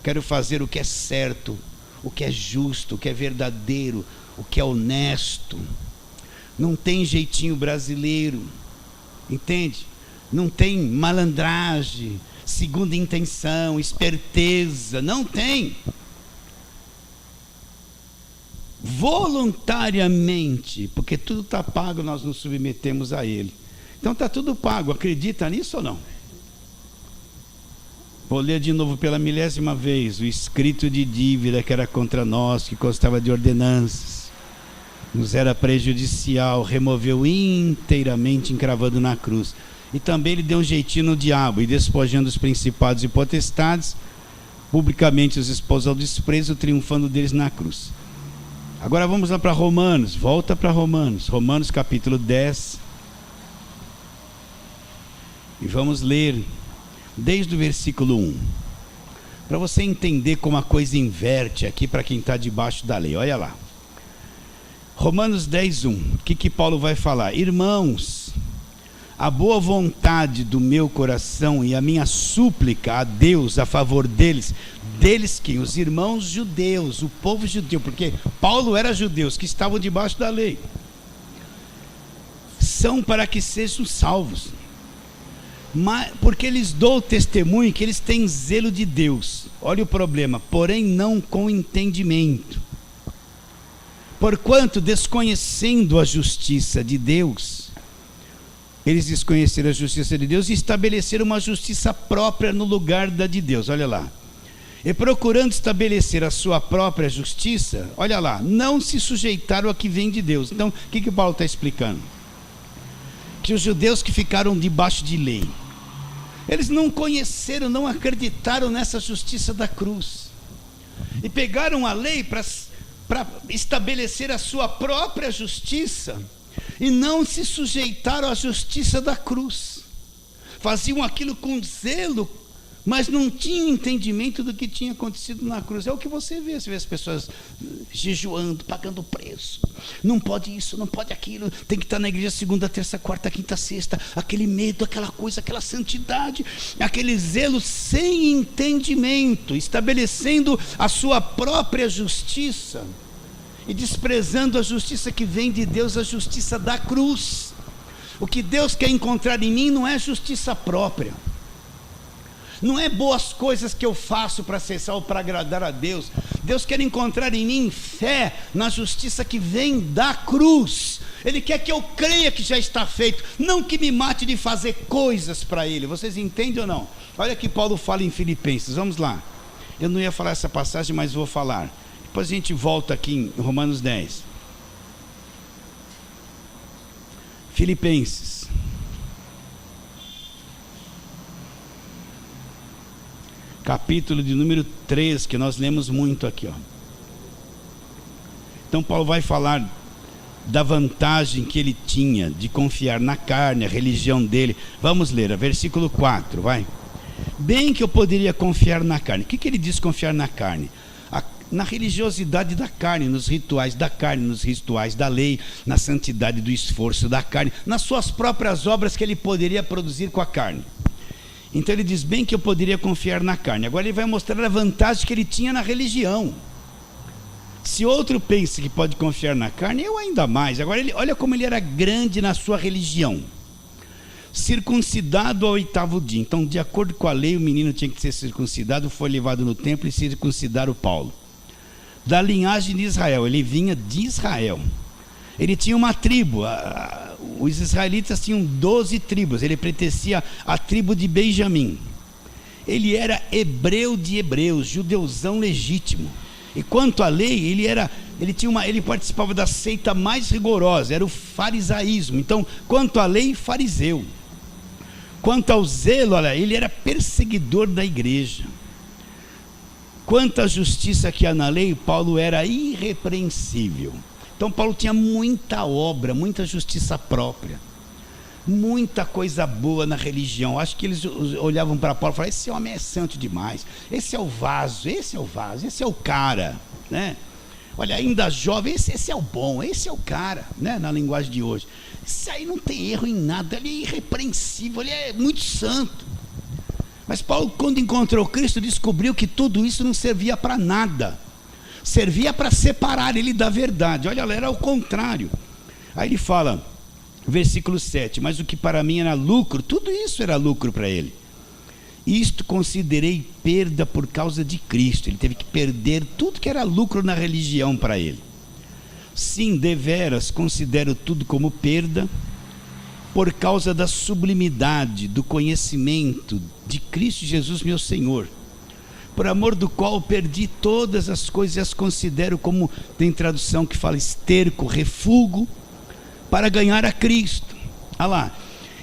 Quero fazer o que é certo, o que é justo, o que é verdadeiro, o que é honesto. Não tem jeitinho brasileiro. Entende? Não tem malandragem, segunda intenção, esperteza, não tem. Voluntariamente, porque tudo está pago, nós nos submetemos a Ele. Então está tudo pago, acredita nisso ou não? Vou ler de novo pela 1000ª vez. O escrito de dívida que era contra nós, que constava de ordenanças, nos era prejudicial, removeu inteiramente, encravando na cruz. E também Ele deu um jeitinho no diabo, e despojando os principados e potestades, publicamente os expôs ao desprezo, triunfando deles na cruz. Agora vamos lá para Romanos. Volta para Romanos capítulo 10, e vamos ler desde o versículo 1, para você entender como a coisa inverte aqui para quem está debaixo da lei. Olha lá, Romanos 10, 1. O que Paulo vai falar? Irmãos, a boa vontade do meu coração e a minha súplica a Deus a favor deles quem? Os irmãos judeus, o povo judeu, porque Paulo era judeus que estavam debaixo da lei, são para que sejam salvos, porque eles dão testemunho que eles têm zelo de Deus. Olha o problema, porém não com entendimento, porquanto desconhecendo a justiça de Deus, eles desconheceram a justiça de Deus e estabeleceram uma justiça própria no lugar da de Deus. Olha lá. E procurando estabelecer a sua própria justiça, olha lá, não se sujeitaram a que vem de Deus. Então, o que Paulo está explicando? Que os judeus que ficaram debaixo de lei, eles não conheceram, não acreditaram nessa justiça da cruz. e pegaram a lei para estabelecer a sua própria justiça, e não se sujeitaram à justiça da cruz. Faziam aquilo com zelo, mas não tinham entendimento do que tinha acontecido na cruz. É o que você vê as pessoas jejuando, pagando preço. Não pode isso, não pode aquilo, tem que estar na igreja segunda, terça, quarta, quinta, sexta. Aquele medo, aquela coisa, aquela santidade, aquele zelo sem entendimento, estabelecendo a sua própria justiça e desprezando a justiça que vem de Deus, a justiça da cruz. O que Deus quer encontrar em mim não é justiça própria, não é boas coisas que eu faço para ser salvo, para agradar a Deus. Deus quer encontrar em mim fé na justiça que vem da cruz. Ele quer que eu creia que já está feito, não que me mate de fazer coisas para Ele. Vocês entendem ou não? Olha que Paulo fala em Filipenses, vamos lá. Eu não ia falar essa passagem, mas vou falar. Depois a gente volta aqui em Romanos 10. Filipenses capítulo de número 3, que nós lemos muito aqui, ó. Então Paulo vai falar da vantagem que ele tinha de confiar na carne, a religião dele. Vamos ler, versículo 4, vai. Bem que eu poderia confiar na carne. O que ele diz confiar na carne? Na religiosidade da carne, nos rituais da carne, nos rituais da lei, na santidade do esforço da carne, nas suas próprias obras que ele poderia produzir com a carne. Então ele diz, bem que eu poderia confiar na carne. Agora ele vai mostrar a vantagem que ele tinha na religião. Se outro pensa que pode confiar na carne, eu ainda mais. Agora olha como ele era grande na sua religião. Circuncidado ao 8º dia. Então, de acordo com a lei, o menino tinha que ser circuncidado, foi levado no templo e circuncidaram Paulo. Da linhagem de Israel, ele vinha de Israel. Ele tinha uma tribo, os israelitas tinham 12 tribos, ele pertencia à tribo de Benjamim. Ele era hebreu de hebreus, judeuzão legítimo. E quanto à lei, ele participava da seita mais rigorosa, era o farisaísmo. Então, quanto à lei, fariseu. Quanto ao zelo, olha, ele era perseguidor da igreja. Quanto à justiça que há na lei, Paulo era irrepreensível. Então Paulo tinha muita obra, muita justiça própria, muita coisa boa na religião. Acho que eles olhavam para Paulo e falavam, esse homem é santo demais, esse é o vaso, esse é o cara, né? Olha, ainda jovem, esse é o bom, esse é o cara, né? Na linguagem de hoje. Esse aí não tem erro em nada, ele é irrepreensível, ele é muito santo. Mas Paulo, quando encontrou Cristo, descobriu que tudo isso não servia para nada. Servia para separar ele da verdade. Olha, era o contrário. Aí ele fala, versículo 7, mas o que para mim era lucro, tudo isso era lucro para ele. Isto considerei perda por causa de Cristo. Ele teve que perder tudo que era lucro na religião para ele. Sim, deveras considero tudo como perda, por causa da sublimidade do conhecimento de Cristo Jesus meu Senhor, por amor do qual perdi todas as coisas e as considero como, tem tradução que fala esterco, refúgio, para ganhar a Cristo. Olha lá,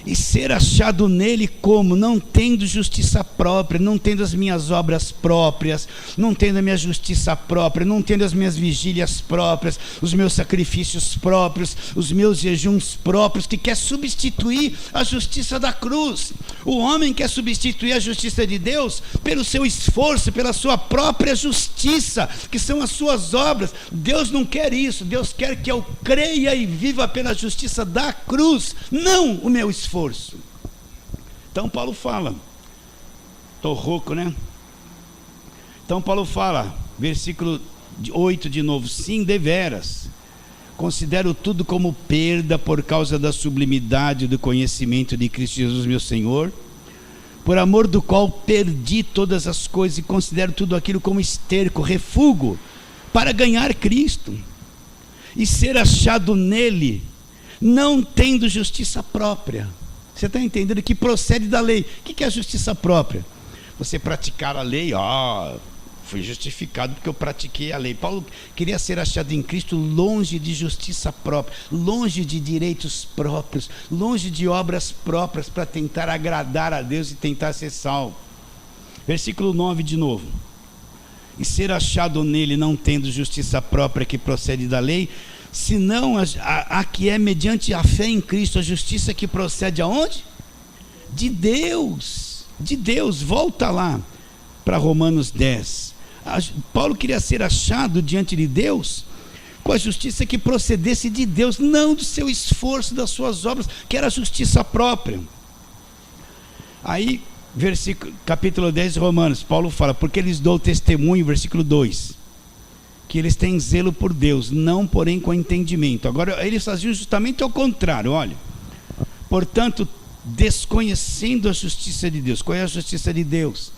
e ser achado nele como, não tendo justiça própria, não tendo as minhas obras próprias, não tendo a minha justiça própria, não tendo as minhas vigílias próprias, os meus sacrifícios próprios, os meus jejuns próprios, que quer substituir a justiça da cruz. O homem quer substituir a justiça de Deus pelo seu esforço, pela sua própria justiça, que são as suas obras. Deus não quer isso. Deus quer que eu creia e viva pela justiça da cruz, não o meu esforço. Então Paulo fala, estou rouco, né? Então Paulo fala, versículo 8 de novo, sim, deveras considero tudo como perda por causa da sublimidade do conhecimento de Cristo Jesus meu Senhor, por amor do qual perdi todas as coisas e considero tudo aquilo como esterco, refúgio, para ganhar Cristo e ser achado nele, não tendo justiça própria. Você está entendendo que procede da lei. O que é a justiça própria? Você praticar a lei, fui justificado porque eu pratiquei a lei. Paulo queria ser achado em Cristo longe de justiça própria, longe de direitos próprios, longe de obras próprias para tentar agradar a Deus e tentar ser salvo. Versículo 9 de novo. e ser achado nele, não tendo justiça própria que procede da lei, senão a que é mediante a fé em Cristo, a justiça que procede aonde? De Deus. De Deus. Volta lá para Romanos 10. Paulo queria ser achado diante de Deus com a justiça que procedesse de Deus, não do seu esforço, das suas obras, que era a justiça própria. Aí, capítulo 10 de Romanos, Paulo fala: porque eles dão testemunho, versículo 2, que eles têm zelo por Deus, não porém com entendimento. Agora eles faziam justamente ao contrário. Olha, portanto, desconhecendo a justiça de Deus. Qual é a justiça de Deus?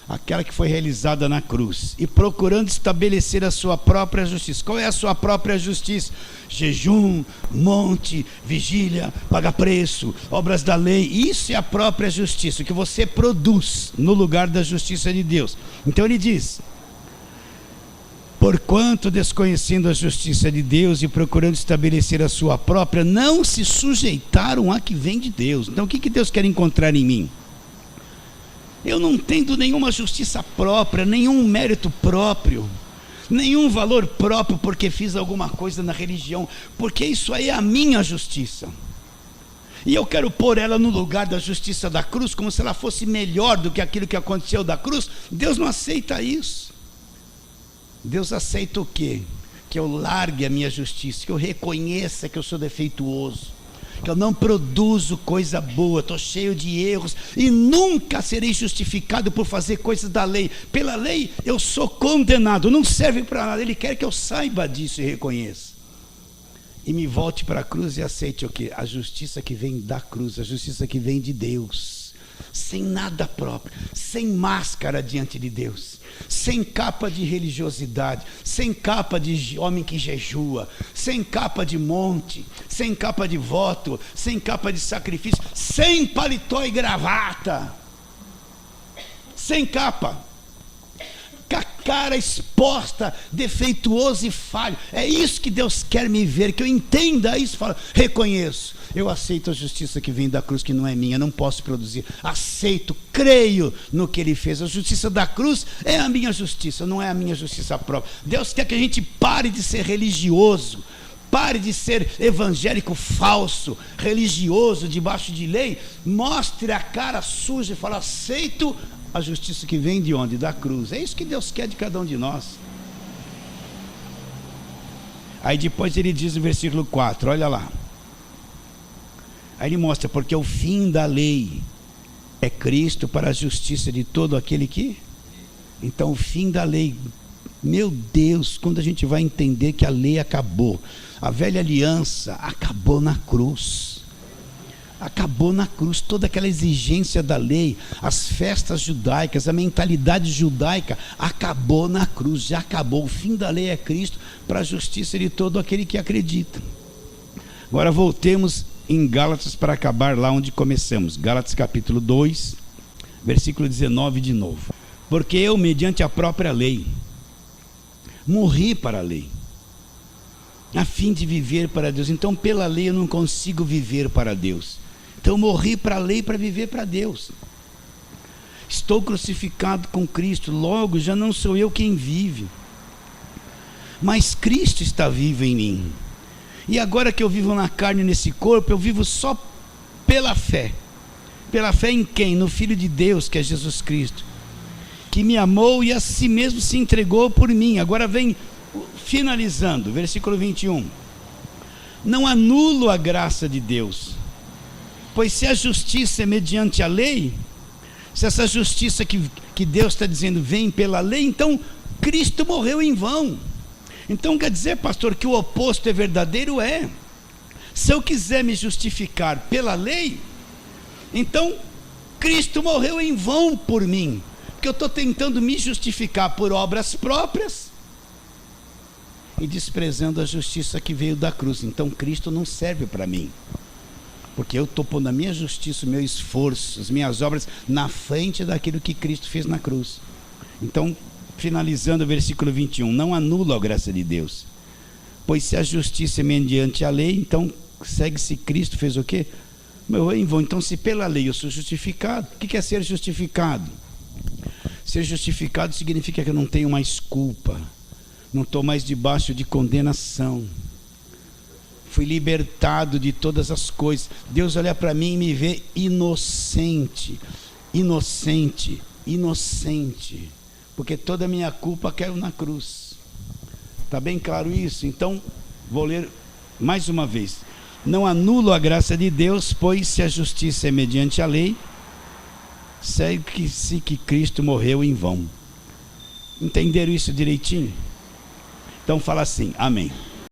Aquela que foi realizada na cruz, e procurando estabelecer a sua própria justiça. Qual é a sua própria justiça? Jejum, monte, vigília, paga preço, obras da lei. Isso é a própria justiça, o que você produz no lugar da justiça de Deus. Então ele diz: porquanto desconhecendo a justiça de Deus e procurando estabelecer a sua própria, não se sujeitaram à que vem de Deus. Então o que Deus quer encontrar em mim? Eu não tenho nenhuma justiça própria, nenhum mérito próprio, nenhum valor próprio porque fiz alguma coisa na religião, porque isso aí é a minha justiça, e eu quero pôr ela no lugar da justiça da cruz, como se ela fosse melhor do que aquilo que aconteceu da cruz. Deus não aceita isso. Deus aceita o quê? Que eu largue a minha justiça, que eu reconheça que eu sou defeituoso, que eu não produzo coisa boa, estou cheio de erros, e nunca serei justificado por fazer coisas da lei. Pela lei eu sou condenado, não serve para nada. Ele quer que eu saiba disso e reconheça, e me volte para a cruz e aceite o quê? A justiça que vem da cruz, a justiça que vem de Deus, sem nada próprio, sem máscara diante de Deus, sem capa de religiosidade, sem capa de homem que jejua, sem capa de monte, sem capa de voto, sem capa de sacrifício, sem paletó e gravata, sem capa, com a cara exposta, defeituoso e falho. É isso que Deus quer me ver, que eu entenda isso. Falo, reconheço, eu aceito a justiça que vem da cruz, que não é minha, não posso produzir, aceito, creio no que Ele fez. A justiça da cruz é a minha justiça, não é a minha justiça própria. Deus quer que a gente pare de ser religioso, pare de ser evangélico falso, religioso, debaixo de lei. Mostre a cara suja e fale, aceito a justiça que vem de onde? Da cruz. É isso que Deus quer de cada um de nós. Aí depois ele diz no versículo 4, olha lá. Aí ele mostra, porque o fim da lei é Cristo para a justiça de todo aquele que... Então o fim da lei, meu Deus, quando a gente vai entender que a lei acabou, a velha aliança acabou na cruz. Acabou na cruz, toda aquela exigência da lei, as festas judaicas, a mentalidade judaica, acabou na cruz, já acabou. O fim da lei é Cristo para a justiça de todo aquele que acredita. Agora voltemos em Gálatas para acabar lá onde começamos. Gálatas capítulo 2, versículo 19 de novo. Porque eu, mediante a própria lei, morri para a lei, a fim de viver para Deus. Então pela lei eu não consigo viver para Deus. Então eu morri para a lei para viver para Deus. Estou crucificado com Cristo, logo já não sou eu quem vive, mas Cristo está vivo em mim. E agora que eu vivo na carne, nesse corpo, eu vivo só pela fé. Pela fé em quem? No Filho de Deus, que é Jesus Cristo, que me amou e a si mesmo se entregou por mim. Agora vem finalizando, versículo 21. Não anulo a graça de Deus, pois se a justiça é mediante a lei, se essa justiça que Deus está dizendo vem pela lei, então Cristo morreu em vão. Então quer dizer, pastor, que o oposto é verdadeiro? É. Se eu quiser me justificar pela lei, então Cristo morreu em vão por mim, porque eu estou tentando me justificar por obras próprias e desprezando a justiça que veio da cruz. Então Cristo não serve para mim, porque eu estou pondo a minha justiça, o meu esforço, as minhas obras na frente daquilo que Cristo fez na cruz. Então, finalizando o versículo 21, não anulo a graça de Deus, pois se a justiça é mediante a lei, então segue-se Cristo fez o quê? Meu, em vão. Então se pela lei eu sou justificado, o que é ser justificado? Ser justificado significa que eu não tenho mais culpa, não estou mais debaixo de condenação. Fui libertado de todas as coisas. Deus olha para mim e me vê inocente, inocente, inocente, porque toda a minha culpa caiu na cruz. Está bem claro isso? Então, vou ler mais uma vez. Não anulo a graça de Deus, pois se a justiça é mediante a lei, segue-se que Cristo morreu em vão. Entenderam isso direitinho? Então fala assim, amém.